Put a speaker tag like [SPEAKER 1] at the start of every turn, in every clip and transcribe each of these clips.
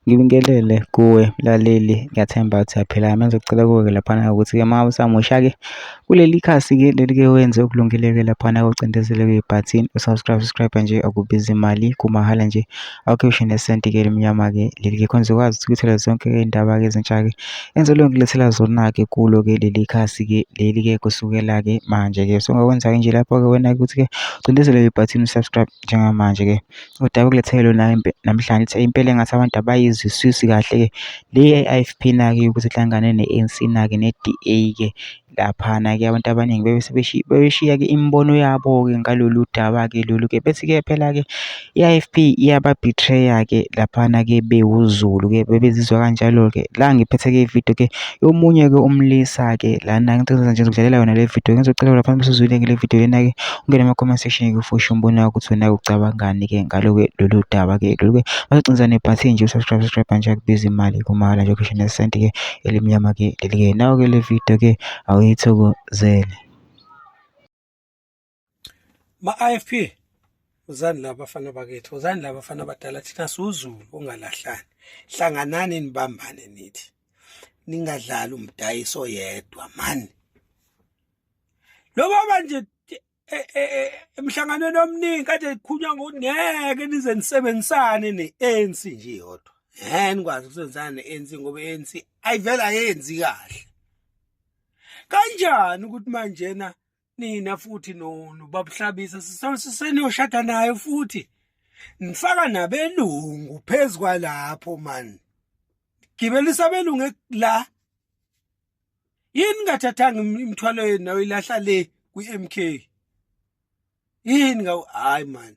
[SPEAKER 1] ngibingelele kuwe mlaleli, ngiyathemba ukuthi uyaphila. Manje ngicela kuwe-ke laphana ukuthi-ke uma usamusha-ke kuleli khasi-ke leli-ke wenze okulungile-ke laphana ucindezele-ke ibhathini subscribe nje, akubizi imali, kumahala nje, awukhiphi nesenti-ke elimnyama-ke leli-ke khona uzokwazi ukuthi uthole zonke-ke iy'ndaba-ke ezintsha-ke enzelwe ngilethela zona-ke kulo-ke leli khasi-ke leli-ke kusukela-ke manje-ke. So ongakwenza-ke nje lapho-ke wena ukuthi-ke ucindezele ibhathini subscribe njengamanje-ke. Udaba ukulethele lona namhlanje impela engathi abantu abayizwisisi kahle-ke le i-IFP na-ke ukuthi ihlangane ne-ANC na-ke ne-DA-ke laphana-ke abantu abaningi bebeshiya-ke imibono yabo-ke ngalolu daba-ke lolu-ke bethi-ke phela-ke i-IFP iyababhithreya-ke laphana-ke bewuZulu-ke bebezizwa kanjalo-ke. La ngiphethe-ke ividiyo-ke yomunye-ke umlisa-ke lana ngicela nje ngidlalela yona le video, ngizocela lapha usuzwile-ke le video lena-ke ungene ema-comment section-ke ufushe umbono wakho ukuthi wena ucabangani-ke ngalo-ke lolu daba-ke lolu-ke mazocinza nebhathini nje subscribe nje, akubiza imali, kumahala nje, ukhishwe nesenti-ke elimnyama-ke leli-ke. Nawo-ke le video-ke awuyithokozele.
[SPEAKER 2] Ma-IFP, uzani la bafana bakethu, uzani la bafana abadala, thina siwuZulu ungalahlani. Hlanganani nibambane nithi. Ningadlali umdayiso yedwa mani. Lo baba nje emhlanganweni omningi kade kukhulunywa ngokuthi ngeke nize nisebenzisane ne-ANC nje yodwa. Nikwazi ukusebenzisana ne-ANC ngoba i-ANC ayivela ayenzi kahle. Kanjani ukuthi manjena nina futhi nobabuhlabisa sisenoshada nayo futhi nifaka nabelungu phezu kwalapho mani. Gibelisa abelungu la. Yini ngathathanga imithwalo yenu nayo ilahla le kwi-MK? Yini hayi man.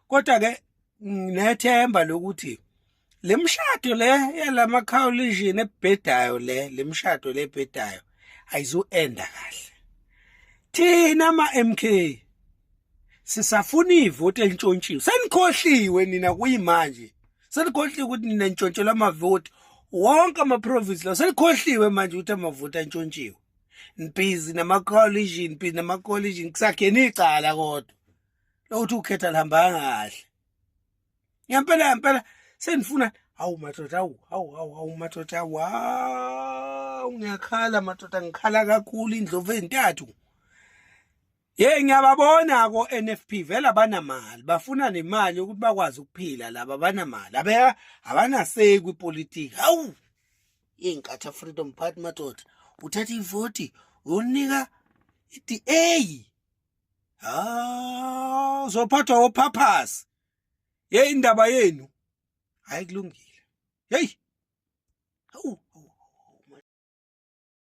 [SPEAKER 2] Kodwa-ke nginethemba lokuthi le mshado le yalama coalition ebhedayo le mshado le ebhedayo ayizo-enda kahle. Thina ama-MK sisafuna ivoti elintshontshiwe. Senikhohliwe nina kuyimanje. Senikhohliwe ukuthi nina ntshontshelwa amavoti wonke ama-province la. Senikhohliwe manje ukuthi amavoti antshontshiwe. Nibhizi nama-coalition kusagena icala kodwa lokuthi ukhetha lihamba kahle. Ngempela senifuna hawu madoda, hawu madoda, hawu ngiyakhala madoda, ngikhala kakhulu indlovu ezintathu. Ngiyababona ko-NFP vele abanamali, bafuna nemali yokuthi bakwazi ukuphila laba abanamali. Abanaseki kwipolitiki. Hawu Inkatha Freedom Party madoda, uthatha ivoti uyonika i-DA. Uzophathwa ophaphasi. Indaba yenu hayi kulungile. Hey.